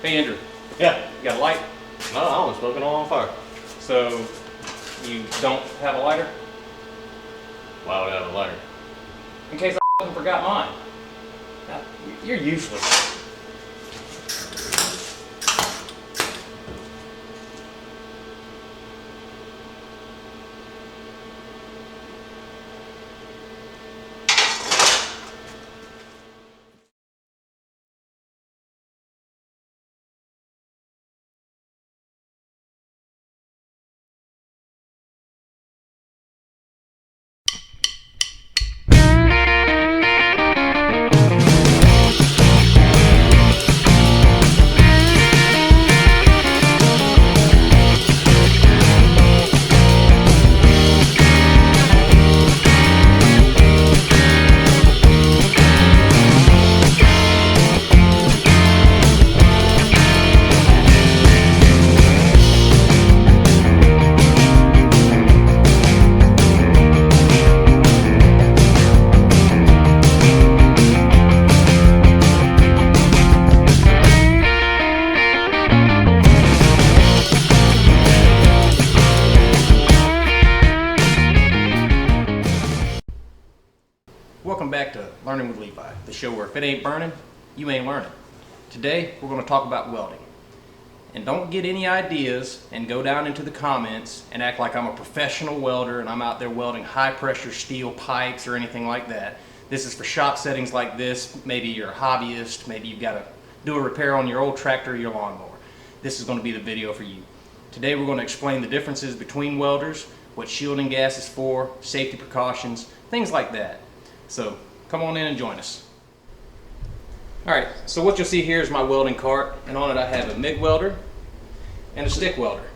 Hey Andrew. Yeah. You got a light? No, I was smoking all on fire. So you don't have a lighter? Why would I have a lighter? In case I forgot mine. You're useless. Welcome back to Learning with Levi, the show where if it ain't burning, you ain't learning. Today, we're going to talk about welding. And don't get any ideas and go down into the comments and act like I'm a professional welder and I'm out there welding high pressure steel pipes or anything like that. This is for shop settings like this. Maybe you're a hobbyist, maybe you've got to do a repair on your old tractor or your lawnmower. This is going to be the video for you. Today we're going to explain the differences between welders, what shielding gas is for, safety precautions, things like that. So come on in and join us. Alright, so what you'll see here is my welding cart, and on it I have a MIG welder and a stick welder.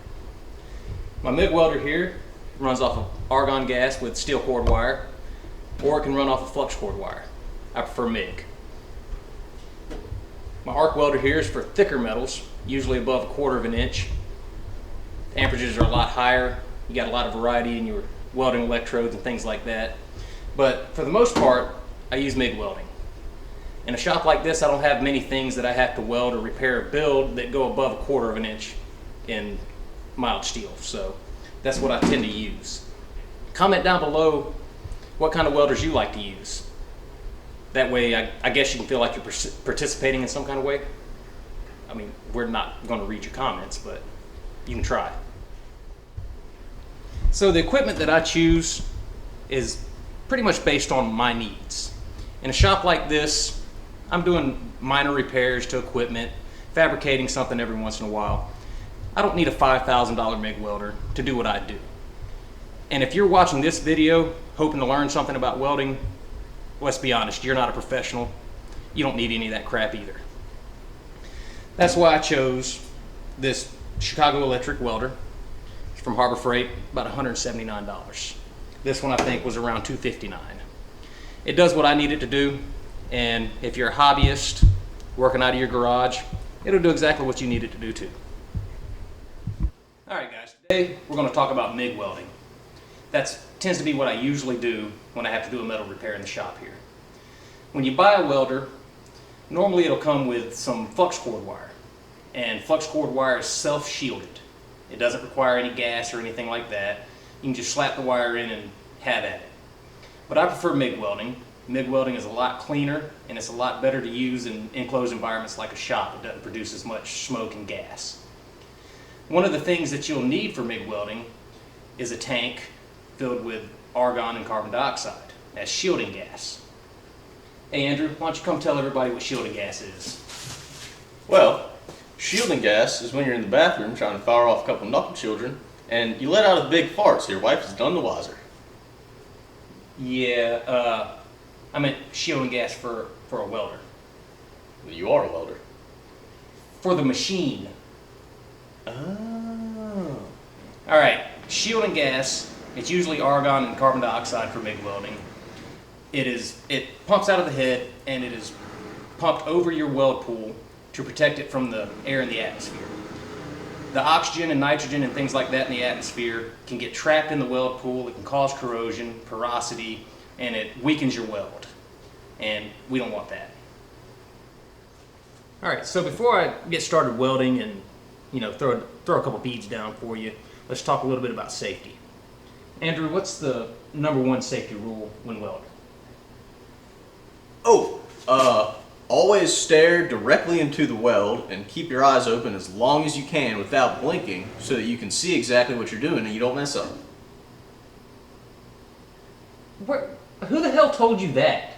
My MIG welder here runs off of argon gas with steel cord wire, or it can run off of flux cord wire. I prefer MIG. My arc welder here is for thicker metals, usually above 1/4 of an inch. Amperages are a lot higher, you got a lot of variety in your welding electrodes and things like that. But for the most part, I use MIG welding. In a shop like this, I don't have many things that I have to weld or repair or build that go above 1/4 of an inch in mild steel. So that's what I tend to use. Comment down below what kind of welders you like to use. That way, I guess you can feel like you're participating in some kind of way. I mean, we're not going to read your comments, but you can try. So the equipment that I choose is pretty much based on my needs. In a shop like this, I'm doing minor repairs to equipment, fabricating something every once in a while. I don't need a $5,000 MIG welder to do what I do. And if you're watching this video hoping to learn something about welding, let's be honest, you're not a professional. You don't need any of that crap either. That's why I chose this Chicago electric welder from Harbor Freight, about $179. This one I think was around $259. It does what I need it to do, and if you're a hobbyist working out of your garage, it'll do exactly what you need it to do too. Alright guys, today we're going to talk about MIG welding. That tends to be what I usually do when I have to do a metal repair in the shop here. When you buy a welder, normally it'll come with some flux cord wire, and flux cord wire is self-shielded. It doesn't require any gas or anything like that. You can just slap the wire in and have at it. But I prefer MIG welding. MIG welding is a lot cleaner and it's a lot better to use in enclosed environments like a shop. It doesn't produce as much smoke and gas. One of the things that you'll need for MIG welding is a tank filled with argon and carbon dioxide as shielding gas. Hey Andrew, why don't you come tell everybody what shielding gas is? Well, shielding gas is when you're in the bathroom trying to fire off a couple knuckle children and you let out a big fart so your wife is none the wiser. Yeah, I meant shielding gas for a welder. Well, you are a welder. For the machine. Oh. Alright, shielding gas, it's usually argon and carbon dioxide for MIG welding. It pumps out of the head and it is pumped over your weld pool to protect it from the air in the atmosphere. The oxygen and nitrogen and things like that in the atmosphere can get trapped in the weld pool. It can cause corrosion, porosity, and it weakens your weld. And we don't want that. All right, so before I get started welding and throw a couple beads down for you, let's talk a little bit about safety. Andrew, what's the #1 safety rule when welding? Always stare directly into the weld and keep your eyes open as long as you can without blinking so that you can see exactly what you're doing and you don't mess up. Who the hell told you that?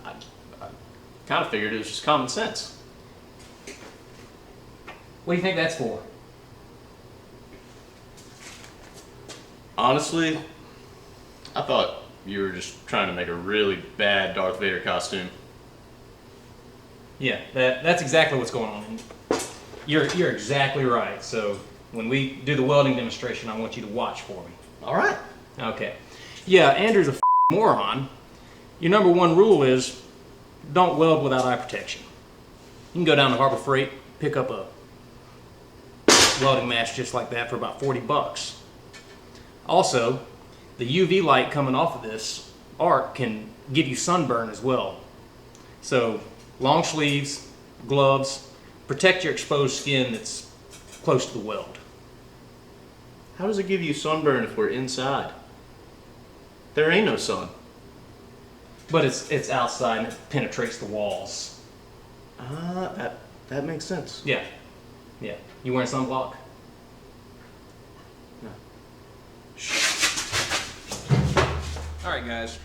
I kind of figured it was just common sense. What do you think that's for? Honestly, I thought you were just trying to make a really bad Darth Vader costume. Yeah, that's exactly what's going on. You're exactly right. So when we do the welding demonstration, I want you to watch for me. All right. Okay. Yeah, Andrew's a moron. Your #1 rule is don't weld without eye protection. You can go down to Harbor Freight, pick up a welding mask just like that for about $40. Also, the UV light coming off of this arc can give you sunburn as well. So long sleeves, gloves, protect your exposed skin that's close to the weld. How does it give you sunburn if we're inside? There ain't no sun. But it's outside and it penetrates the walls. That makes sense. Yeah. You wearing sunblock? No. All right, guys.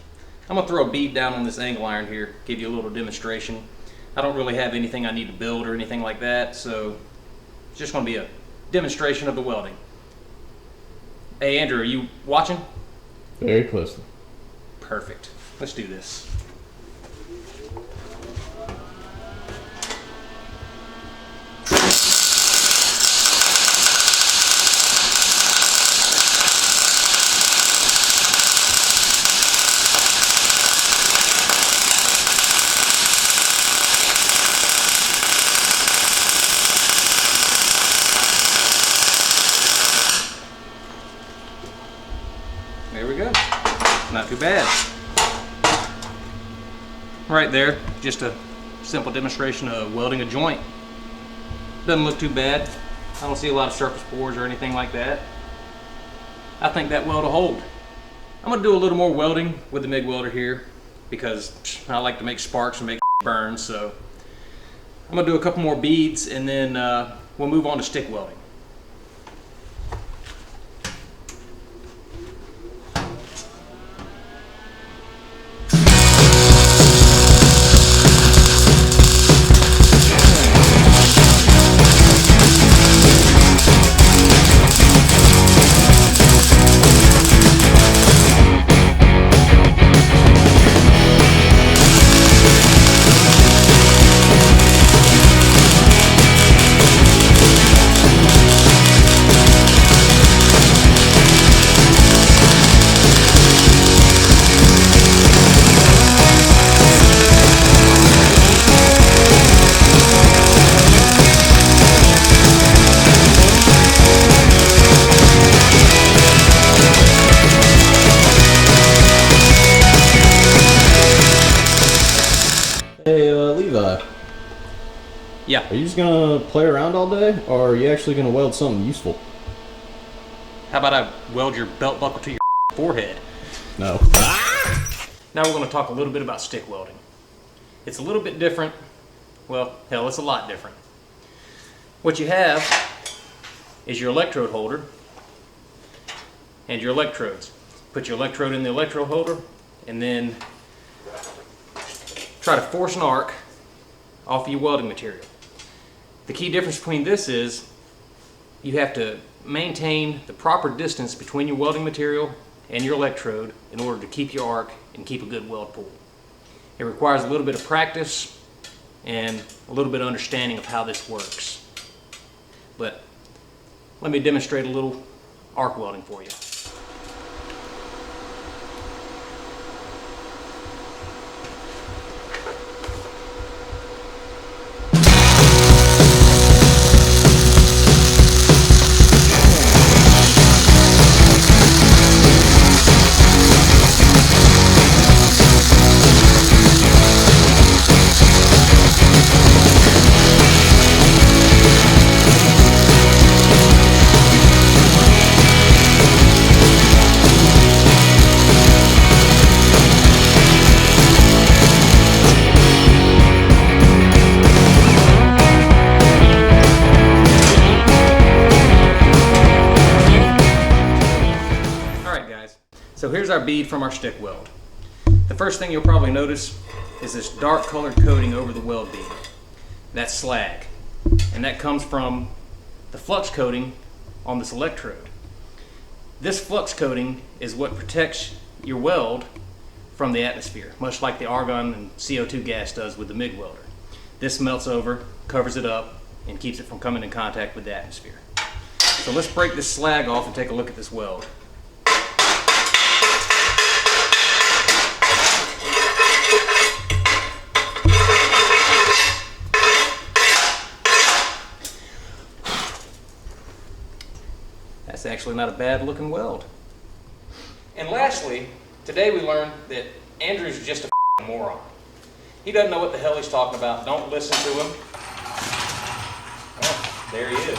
I'm gonna throw a bead down on this angle iron here, give you a little demonstration. I don't really have anything I need to build or anything like that, so it's just gonna be a demonstration of the welding. Hey, Andrew, are you watching? Very closely. Perfect. Let's do this. There we go. Not too bad. Right there, just a simple demonstration of welding a joint. Doesn't look too bad. I don't see a lot of surface pores or anything like that. I think that weld will hold. I'm gonna do a little more welding with the MIG welder here because I like to make sparks and make burn, so I'm gonna do a couple more beads and then we'll move on to stick welding. Hey, Levi, Yeah. are you just gonna play around all day, or are you actually gonna weld something useful? How about I weld your belt buckle to your forehead? No. Now we're going to talk a little bit about stick welding. It's a little bit different. Well, hell, it's a lot different. What you have is your electrode holder and your electrodes. Put your electrode in the electrode holder and then try to force an arc off of your welding material. The key difference between this is you have to maintain the proper distance between your welding material and your electrode in order to keep your arc and keep a good weld pool. It requires a little bit of practice and a little bit of understanding of how this works. But let me demonstrate a little arc welding for you. here's our bead from our stick weld. The first thing you'll probably notice is this dark colored coating over the weld bead. That's slag, and that comes from the flux coating on this electrode. This flux coating is what protects your weld from the atmosphere, much like the argon and CO2 gas does with the Mig welder. This melts over, covers it up, and keeps it from coming in contact with the atmosphere. So let's break this slag off and take a look at this weld. That's actually not a bad looking weld. And lastly, today we learned that Andrew's just a moron. He doesn't know what the hell he's talking about. Don't listen to him. Well, there he is.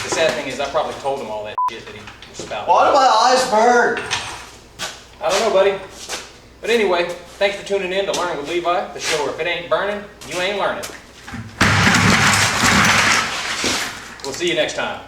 The sad thing is I probably told him all that shit that he was spouting. Why do my eyes burn? I don't know, buddy. But anyway, thanks for tuning in to Learning with Levi, the show where if it ain't burning, you ain't learning. We'll see you next time.